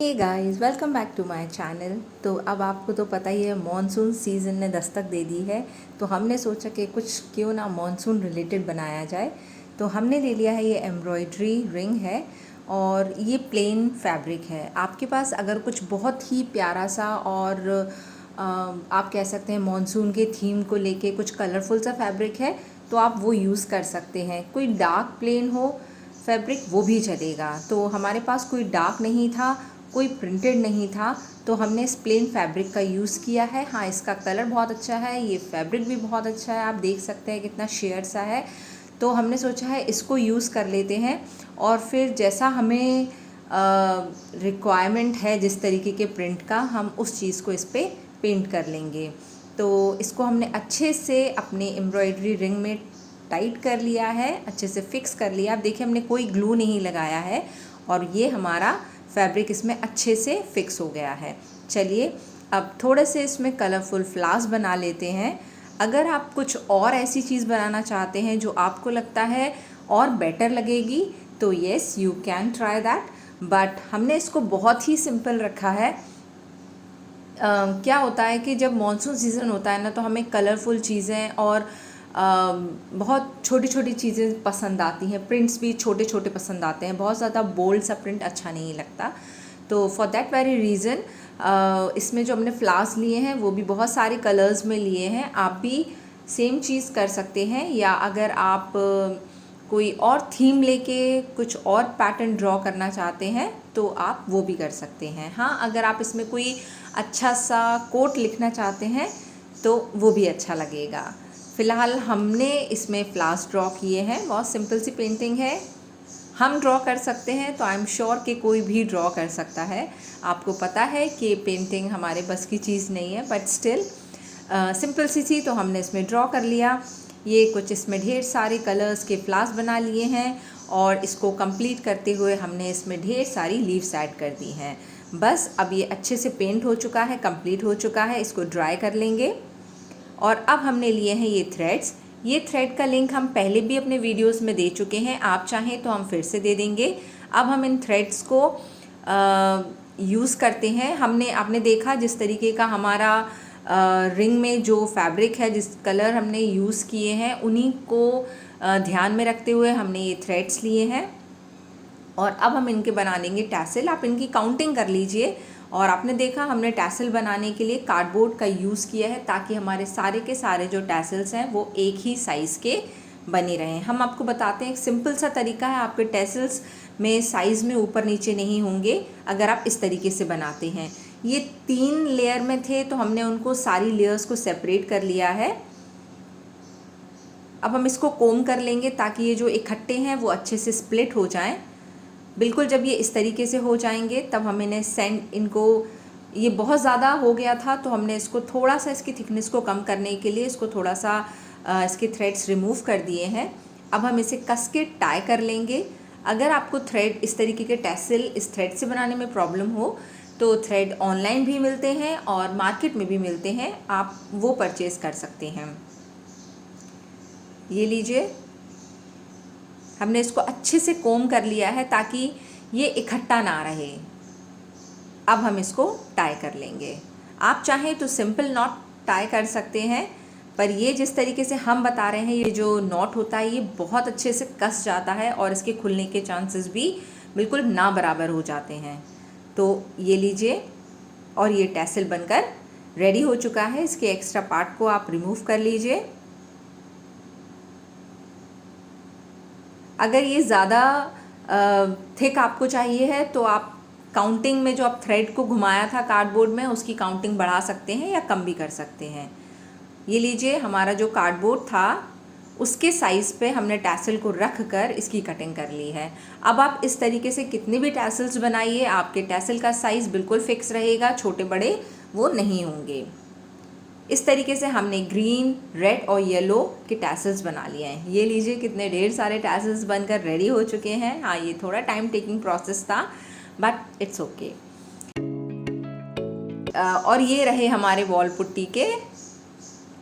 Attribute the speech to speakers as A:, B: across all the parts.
A: Hey guys, welcome back to my channel. तो अब आपको तो पता ही है, मॉनसून सीज़न ने दस्तक दे दी है। तो हमने सोचा कि कुछ क्यों ना मॉनसून रिलेटेड बनाया जाए। तो हमने ले लिया है, ये एम्ब्रॉयडरी रिंग है और ये प्लेन फैब्रिक है। आपके पास अगर कुछ बहुत ही प्यारा सा और आप कह सकते हैं मॉनसून के थीम को लेके कुछ कलरफुल सा फैब्रिक है तो आप वो यूज़ कर सकते हैं। कोई डार्क प्लेन हो फैब्रिक वो भी चलेगा। तो हमारे पास कोई डार्क नहीं था, कोई प्रिंटेड नहीं था, तो हमने इस प्लेन फैब्रिक का यूज़ किया है। हाँ, इसका कलर बहुत अच्छा है, ये फैब्रिक भी बहुत अच्छा है, आप देख सकते हैं कितना शेयर सा है। तो हमने सोचा है इसको यूज़ कर लेते हैं और फिर जैसा हमें रिक्वायरमेंट है, जिस तरीके के प्रिंट का, हम उस चीज़ को इस पर पेंट कर लेंगे। तो इसको हमने अच्छे से अपने एम्ब्रॉयडरी रिंग में टाइट कर लिया है, अच्छे से फिक्स कर लिया। अब देखिए, हमने कोई ग्लू नहीं लगाया है और ये हमारा फैब्रिक इसमें अच्छे से फिक्स हो गया है। चलिए अब थोड़े से इसमें कलरफुल फ्लावर्स बना लेते हैं। अगर आप कुछ और ऐसी चीज़ बनाना चाहते हैं जो आपको लगता है और बेटर लगेगी तो yes, you can try that, but हमने इसको बहुत ही सिंपल रखा है। क्या होता है कि जब मॉनसून सीज़न होता है ना, तो हमें कलरफुल चीज़ें और बहुत छोटी छोटी चीज़ें पसंद आती हैं। प्रिंट्स भी छोटे छोटे पसंद आते हैं, बहुत ज़्यादा बोल्ड सा प्रिंट अच्छा नहीं लगता। तो फॉर दैट वेरी रीज़न इसमें जो हमने फ्लावर्स लिए हैं वो भी बहुत सारे कलर्स में लिए हैं। आप भी सेम चीज़ कर सकते हैं, या अगर आप कोई और थीम लेके कुछ और पैटर्न ड्रॉ करना चाहते हैं तो आप वो भी कर सकते हैं। हाँ, अगर आप इसमें कोई अच्छा सा कोट लिखना चाहते हैं तो वो भी अच्छा लगेगा। फ़िलहाल हमने इसमें फ्लावर्स ड्रॉ किए हैं, बहुत सिंपल सी पेंटिंग है। हम ड्रॉ कर सकते हैं तो आई एम श्योर कि कोई भी ड्रॉ कर सकता है। आपको पता है कि पेंटिंग हमारे बस की चीज़ नहीं है, बट स्टिल सिंपल सी थी तो हमने इसमें ड्रॉ कर लिया। ये कुछ इसमें ढेर सारे कलर्स के फ्लावर्स बना लिए हैं और इसको कंप्लीट करते हुए हमने इसमें ढेर सारी लीव्स ऐड कर दी हैं। बस अब ये अच्छे से पेंट हो चुका है, कंप्लीट हो चुका है। इसको ड्राई कर लेंगे। और अब हमने लिए हैं ये थ्रेड्स। ये थ्रेड का लिंक हम पहले भी अपने वीडियोस में दे चुके हैं, आप चाहें तो हम फिर से दे देंगे। अब हम इन थ्रेड्स को यूज़ करते हैं। आपने देखा जिस तरीके का हमारा रिंग में जो फैब्रिक है, जिस कलर हमने यूज़ किए हैं, उन्हीं को ध्यान में रखते हुए हमने ये थ्रेड्स लिए हैं। और अब हम इनके बना लेंगे टैसल। आप इनकी काउंटिंग कर लीजिए। और आपने देखा हमने टैसल बनाने के लिए कार्डबोर्ड का यूज़ किया है, ताकि हमारे सारे के सारे जो टैसल्स हैं वो एक ही साइज़ के बने रहें। हम आपको बताते हैं, एक सिंपल सा तरीका है, आपके टैसल्स में साइज़ में ऊपर नीचे नहीं होंगे अगर आप इस तरीके से बनाते हैं। ये 3 लेयर में थे तो हमने उनको सारी लेयर्स को सेपरेट कर लिया है। अब हम इसको कोम कर लेंगे ताकि ये जो इकट्ठे हैं वो अच्छे से स्प्लिट हो जाएं। बिल्कुल जब ये इस तरीके से हो जाएंगे तब हम इनको ये बहुत ज़्यादा हो गया था तो हमने इसको थोड़ा सा, इसकी थिकनेस को कम करने के लिए इसको थोड़ा सा इसके थ्रेड्स रिमूव कर दिए हैं। अब हम इसे कस के टाई कर लेंगे। अगर आपको थ्रेड इस तरीके के टैसल इस थ्रेड से बनाने में प्रॉब्लम हो तो थ्रेड ऑनलाइन भी मिलते हैं और मार्केट में भी मिलते हैं, आप वो परचेज़ कर सकते हैं। ये लीजिए, हमने इसको अच्छे से कोम कर लिया है ताकि ये इकट्ठा ना रहे। अब हम इसको टाई कर लेंगे। आप चाहें तो सिंपल नॉट टाई कर सकते हैं, पर ये जिस तरीके से हम बता रहे हैं, ये जो नॉट होता है ये बहुत अच्छे से कस जाता है और इसके खुलने के चांसेस भी बिल्कुल ना बराबर हो जाते हैं। तो ये लीजिए, और ये टैसल बनकर रेडी हो चुका है। इसके एक्स्ट्रा पार्ट को आप रिमूव कर लीजिए। अगर ये ज़्यादा थिक आपको चाहिए है तो आप काउंटिंग में जो आप थ्रेड को घुमाया था कार्डबोर्ड में, उसकी काउंटिंग बढ़ा सकते हैं या कम भी कर सकते हैं। ये लीजिए, हमारा जो कार्डबोर्ड था उसके साइज़ पे हमने टैसल को रख कर इसकी कटिंग कर ली है। अब आप इस तरीके से कितने भी टैसल्स बनाइए, आपके टैसल का साइज़ बिल्कुल फिक्स रहेगा, छोटे बड़े वो नहीं होंगे। इस तरीके से हमने ग्रीन, रेड और येलो के टैसल्स बना लिए हैं। ये लीजिए, कितने ढेर सारे टैसल्स बनकर रेडी हो चुके हैं। हाँ, ये थोड़ा टाइम टेकिंग प्रोसेस था, बट इट्स ओके। और ये रहे हमारे वॉल पुट्टी के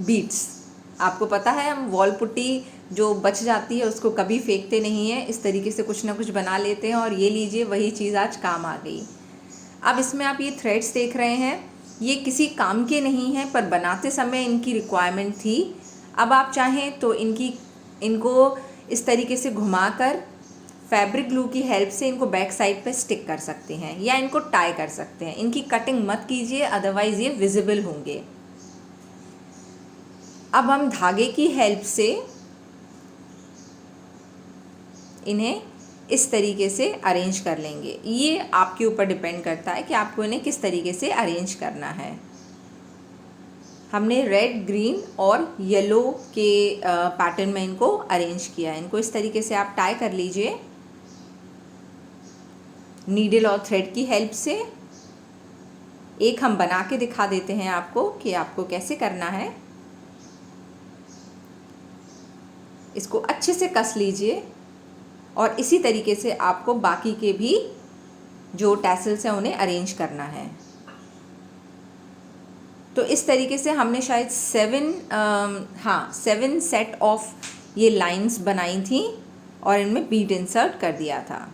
A: बीट्स। आपको पता है, हम वॉल पुट्टी जो बच जाती है उसको कभी फेंकते नहीं हैं, इस तरीके से कुछ ना कुछ बना लेते हैं। और ये लीजिए, वही चीज़ आज काम आ गई। अब इसमें आप ये थ्रेड्स देख रहे हैं, ये किसी काम के नहीं हैं पर बनाते समय इनकी रिक्वायरमेंट थी। अब आप चाहें तो इनको इस तरीके से घुमाकर फैब्रिक ग्लू की हेल्प से इनको बैक साइड पे स्टिक कर सकते हैं या इनको टाई कर सकते हैं। इनकी कटिंग मत कीजिए, अदरवाइज़ ये विजिबल होंगे। अब हम धागे की हेल्प से इन्हें इस तरीके से अरेंज कर लेंगे। ये आपके ऊपर डिपेंड करता है कि आपको इन्हें किस तरीके से अरेंज करना है। हमने रेड, ग्रीन और येलो के पैटर्न में इनको अरेंज किया है। इनको इस तरीके से आप टाई कर लीजिए नीडल और थ्रेड की हेल्प से। एक हम बना के दिखा देते हैं आपको कि आपको कैसे करना है। इसको अच्छे से कस लीजिए और इसी तरीके से आपको बाकी के भी जो टैसल्स हैं उन्हें अरेंज करना है। तो इस तरीके से हमने शायद 7 सेट ऑफ ये लाइंस बनाई थी और इनमें बीड इंसर्ट कर दिया था।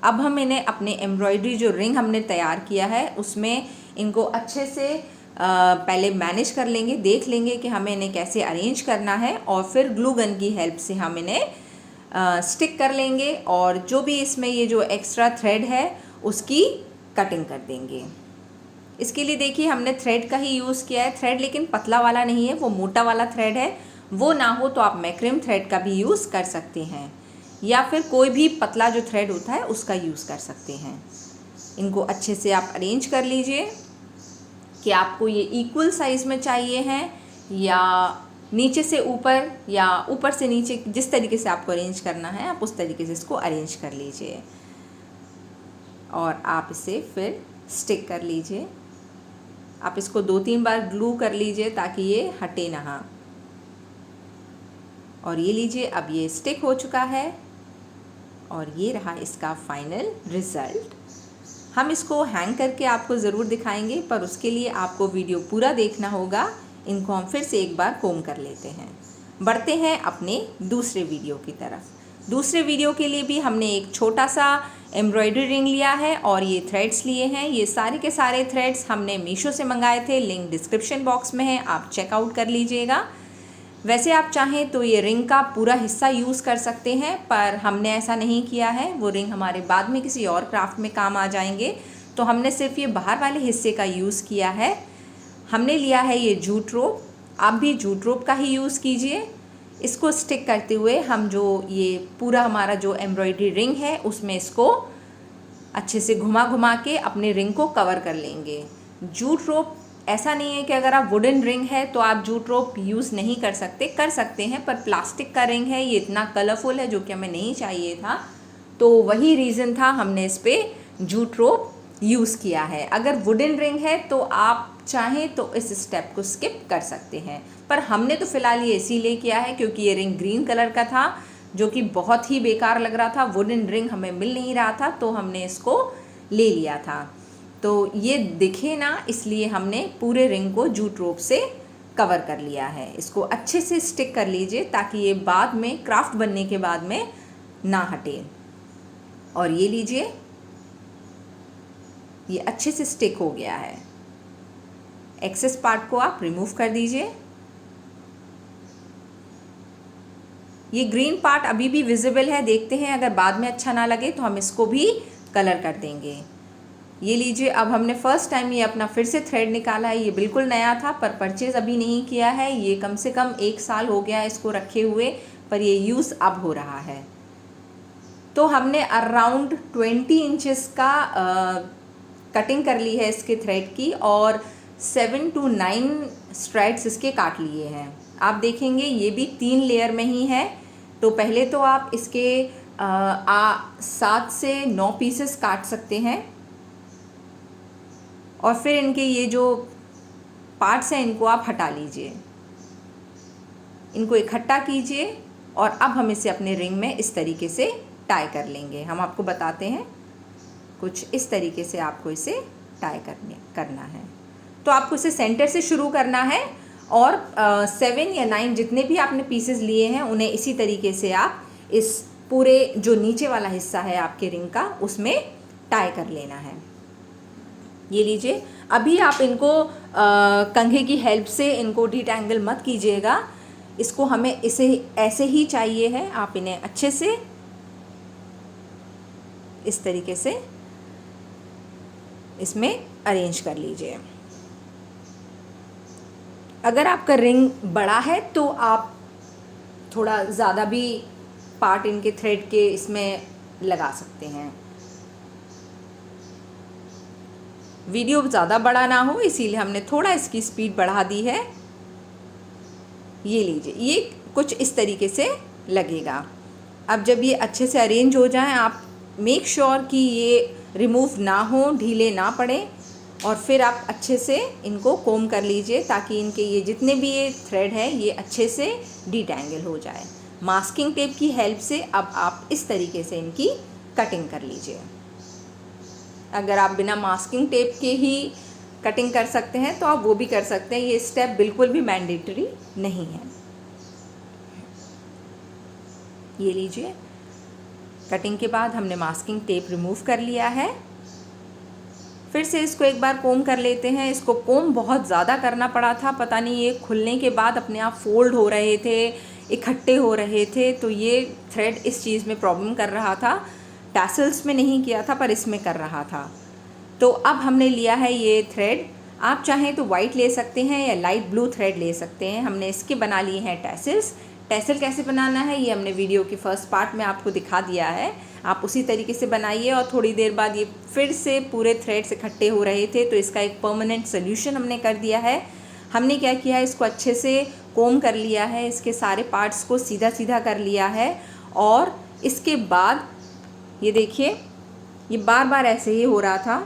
A: अब हम इन्हें अपने एम्ब्रॉयडरी जो रिंग हमने तैयार किया है उसमें इनको अच्छे से पहले मैनेज कर लेंगे, देख लेंगे कि हमें इन्हें कैसे अरेंज करना है और फिर ग्लू गन की हेल्प से हम इन्हें स्टिक कर लेंगे और जो भी इसमें ये जो एक्स्ट्रा थ्रेड है उसकी कटिंग कर देंगे। इसके लिए देखिए हमने थ्रेड का ही यूज़ किया है। थ्रेड लेकिन पतला वाला नहीं है, वो मोटा वाला थ्रेड है। वो ना हो तो आप मैक्रिम थ्रेड का भी यूज़ कर सकते हैं या फिर कोई भी पतला जो थ्रेड होता है उसका यूज़ कर सकते हैं। इनको अच्छे से आप अरेंज कर लीजिए कि आपको ये इक्वल साइज़ में चाहिए हैं या नीचे से ऊपर या ऊपर से नीचे, जिस तरीके से आपको अरेंज करना है आप उस तरीके से इसको अरेंज कर लीजिए और आप इसे फिर स्टिक कर लीजिए। आप इसको 2-3 बार ग्लू कर लीजिए ताकि ये हटे ना। और ये लीजिए, अब ये स्टिक हो चुका है और ये रहा इसका फाइनल रिज़ल्ट। हम इसको हैंग करके आपको ज़रूर दिखाएंगे पर उसके लिए आपको वीडियो पूरा देखना होगा। इनको हम फिर से एक बार कोम कर लेते हैं। बढ़ते हैं अपने दूसरे वीडियो की तरफ। दूसरे वीडियो के लिए भी हमने एक छोटा सा एम्ब्रॉयडरी रिंग लिया है और ये थ्रेड्स लिए हैं। ये सारे के सारे थ्रेड्स हमने मीशो से मंगाए थे, लिंक डिस्क्रिप्शन बॉक्स में है, आप चेकआउट कर लीजिएगा। वैसे आप चाहें तो ये रिंग का पूरा हिस्सा यूज़ कर सकते हैं पर हमने ऐसा नहीं किया है। वो रिंग हमारे बाद में किसी और क्राफ्ट में काम आ जाएंगे, तो हमने सिर्फ ये बाहर वाले हिस्से का यूज़ किया है। हमने लिया है ये जूट रोप, आप भी जूट रोप का ही यूज़ कीजिए। इसको स्टिक करते हुए हम जो ये पूरा हमारा जो एम्ब्रॉयडरी रिंग है उसमें इसको अच्छे से घुमा घुमा के अपने रिंग को कवर कर लेंगे। जूट रोप ऐसा नहीं है कि अगर आप वुडन रिंग है तो आप जूट रोप यूज़ नहीं कर सकते, कर सकते हैं, पर प्लास्टिक का रिंग है, ये इतना कलरफुल है जो कि हमें नहीं चाहिए था, तो वही रीज़न था हमने इस पर जूट रोप यूज़ किया है। अगर वुडन रिंग है तो आप चाहें तो इस स्टेप को स्किप कर सकते हैं, पर हमने तो फ़िलहाल ये इसीलिए किया है क्योंकि ये रिंग ग्रीन कलर का था जो कि बहुत ही बेकार लग रहा था। वुडन रिंग हमें मिल नहीं रहा था तो हमने इसको ले लिया था, तो ये दिखे ना इसलिए हमने पूरे रिंग को जूट रोप से कवर कर लिया है। इसको अच्छे से स्टिक कर लीजिए ताकि ये बाद में क्राफ्ट बनने के बाद में ना हटे। और ये लीजिए, ये अच्छे से स्टिक हो गया है। एक्सेस पार्ट को आप रिमूव कर दीजिए। ये ग्रीन पार्ट अभी भी विजिबल है, देखते हैं अगर बाद में अच्छा ना लगे तो हम इसको भी कलर कर देंगे। ये लीजिए, अब हमने फ़र्स्ट टाइम ये अपना फिर से थ्रेड निकाला है। ये बिल्कुल नया था पर परचेज़ अभी नहीं किया है। ये कम से कम 1 साल हो गया है इसको रखे हुए, पर ये यूज़ अब हो रहा है। तो हमने अराउंड 20 इंचेस का कटिंग कर ली है इसके थ्रेड की और 7 to 9 स्ट्रैड्स इसके काट लिए हैं। आप देखेंगे ये भी 3 लेयर में ही है। तो पहले तो आप इसके 7 से 9 पीसेस काट सकते हैं और फिर इनके ये जो पार्ट्स हैं इनको आप हटा लीजिए, इनको इकट्ठा करके और अब हम इसे अपने रिंग में इस तरीके से टाई कर लेंगे। हम आपको बताते हैं, कुछ इस तरीके से आपको इसे टाई करना है। तो आपको इसे सेंटर से शुरू करना है और 7 या 9 जितने भी आपने पीसेस लिए हैं उन्हें इसी तरीके से आप इस पूरे जो नीचे वाला हिस्सा है आपके रिंग का उसमें टाई कर लेना है। ये लीजिए। अभी आप इनको कंघे की हेल्प से इनको डिटैंगल मत कीजिएगा, इसको हमें इसे ऐसे ही चाहिए है। आप इन्हें अच्छे से इस तरीके से इसमें अरेंज कर लीजिए। अगर आपका रिंग बड़ा है तो आप थोड़ा ज़्यादा भी पार्ट इनके थ्रेड के इसमें लगा सकते हैं। वीडियो ज़्यादा बड़ा ना हो इसीलिए हमने थोड़ा इसकी स्पीड बढ़ा दी है। ये लीजिए, ये कुछ इस तरीके से लगेगा। अब जब ये अच्छे से अरेंज हो जाए, आप मेक श्योर कि ये रिमूव ना हो, ढीले ना पड़े, और फिर आप अच्छे से इनको कोम कर लीजिए ताकि इनके ये जितने भी ये थ्रेड है ये अच्छे से डिटैंगल हो जाए। मास्किंग टेप की हेल्प से अब आप इस तरीके से इनकी कटिंग कर लीजिए। अगर आप बिना मास्किंग टेप के ही कटिंग कर सकते हैं तो आप वो भी कर सकते हैं, ये स्टेप बिल्कुल भी मैंडेटरी नहीं है। ये लीजिए, कटिंग के बाद हमने मास्किंग टेप रिमूव कर लिया है। फिर से इसको एक बार कोम कर लेते हैं। इसको कोम बहुत ज़्यादा करना पड़ा था, पता नहीं ये खुलने के बाद अपने आप फोल्ड हो रहे थे, इकट्ठे हो रहे थे, तो ये थ्रेड इस चीज़ में प्रॉब्लम कर रहा था। टैसल्स में नहीं किया था पर इसमें कर रहा था। तो अब हमने लिया है ये थ्रेड, आप चाहें तो वाइट ले सकते हैं या लाइट ब्लू थ्रेड ले सकते हैं। हमने इसके बना लिए हैं टैसल्स। टैसल कैसे बनाना है ये हमने वीडियो के फर्स्ट पार्ट में आपको दिखा दिया है, आप उसी तरीके से बनाइए। और थोड़ी देर बाद ये फिर से पूरे थ्रेड्स इकट्ठे हो रहे थे तो इसका एक परमानेंट सोल्यूशन हमने कर दिया है। हमने क्या किया है, इसको अच्छे से कोम कर लिया है, इसके सारे पार्ट्स को सीधा सीधा कर लिया है। और इसके बाद ये देखिए, ये बार बार ऐसे ही हो रहा था।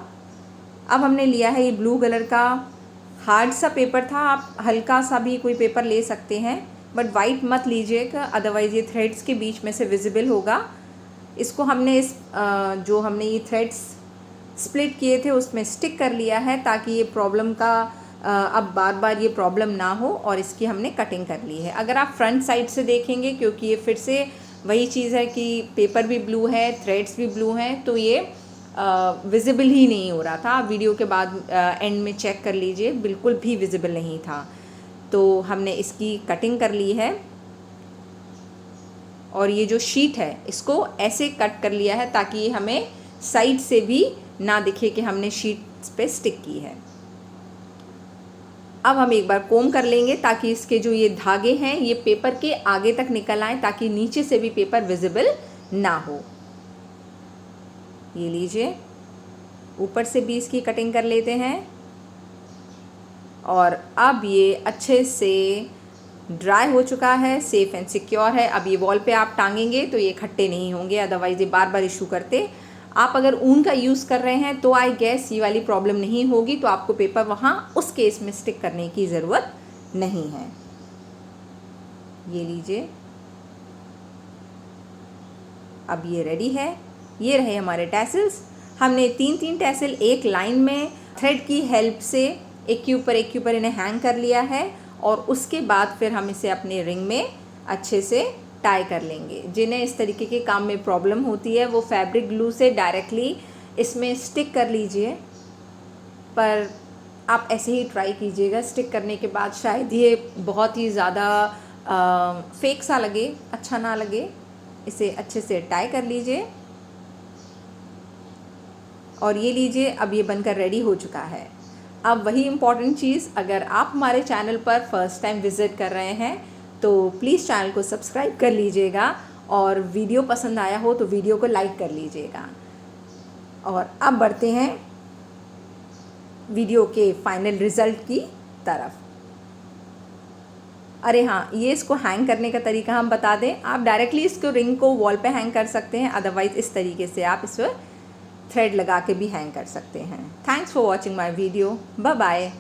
A: अब हमने लिया है ये ब्लू कलर का हार्ड सा पेपर था, आप हल्का सा भी कोई पेपर ले सकते हैं, बट वाइट मत लीजिएगा, अदरवाइज़ ये थ्रेड्स के बीच में से विजिबल होगा। इसको हमने जो हमने ये थ्रेड्स स्प्लिट किए थे उसमें स्टिक कर लिया है ताकि ये प्रॉब्लम का अब बार बार ये प्रॉब्लम ना हो, और इसकी हमने कटिंग कर ली है। अगर आप फ्रंट साइड से देखेंगे, क्योंकि ये फिर से वही चीज़ है कि पेपर भी ब्लू है, थ्रेड्स भी ब्लू हैं, तो ये विजिबल ही नहीं हो रहा था। वीडियो के बाद एंड में चेक कर लीजिए, बिल्कुल भी विजिबल नहीं था। तो हमने इसकी कटिंग कर ली है, और ये जो शीट है इसको ऐसे कट कर लिया है ताकि ये हमें साइड से भी ना दिखे कि हमने शीट पे स्टिक की है। अब हम एक बार कोम कर लेंगे ताकि इसके जो ये धागे हैं ये पेपर के आगे तक निकल आए, ताकि नीचे से भी पेपर विजिबल ना हो। ये लीजिए, ऊपर से भी इसकी कटिंग कर लेते हैं। और अब ये अच्छे से ड्राई हो चुका है, सेफ़ एंड सिक्योर है। अब ये वॉल पे आप टांगेंगे तो ये इकट्ठे नहीं होंगे, अदरवाइज़ ये बार बार इशू करते। आप अगर ऊन का यूज़ कर रहे हैं तो आई गेस ये वाली प्रॉब्लम नहीं होगी, तो आपको पेपर वहाँ उस केस में स्टिक करने की ज़रूरत नहीं है। ये लीजिए, अब ये रेडी है। ये रहे हमारे टैसल्स। हमने 3-3 टैसल एक लाइन में थ्रेड की हेल्प से एक के ऊपर इन्हें हैंग कर लिया है, और उसके बाद फिर हम इसे अपने रिंग में अच्छे से टाई कर लेंगे। जिन्हें इस तरीके के काम में प्रॉब्लम होती है वो फैब्रिक ग्लू से डायरेक्टली इसमें स्टिक कर लीजिए, पर आप ऐसे ही ट्राई कीजिएगा। स्टिक करने के बाद शायद ये बहुत ही ज़्यादा फेक सा लगे, अच्छा ना लगे। इसे अच्छे से टाई कर लीजिए, और ये लीजिए, अब ये बनकर रेडी हो चुका है। अब वही इम्पॉर्टेंट चीज़, अगर आप हमारे चैनल पर फर्स्ट टाइम विज़िट कर रहे हैं तो प्लीज़ चैनल को सब्सक्राइब कर लीजिएगा, और वीडियो पसंद आया हो तो वीडियो को लाइक कर लीजिएगा। और अब बढ़ते हैं वीडियो के फाइनल रिज़ल्ट की तरफ। अरे हाँ, ये इसको हैंग करने का तरीका हम बता दें। आप डायरेक्टली इसको रिंग को वॉल पे हैंग कर सकते हैं, अदरवाइज़ इस तरीके से आप इस पर थ्रेड लगा के भी हैंग कर सकते हैं। Thanks for watching my video. Bye bye.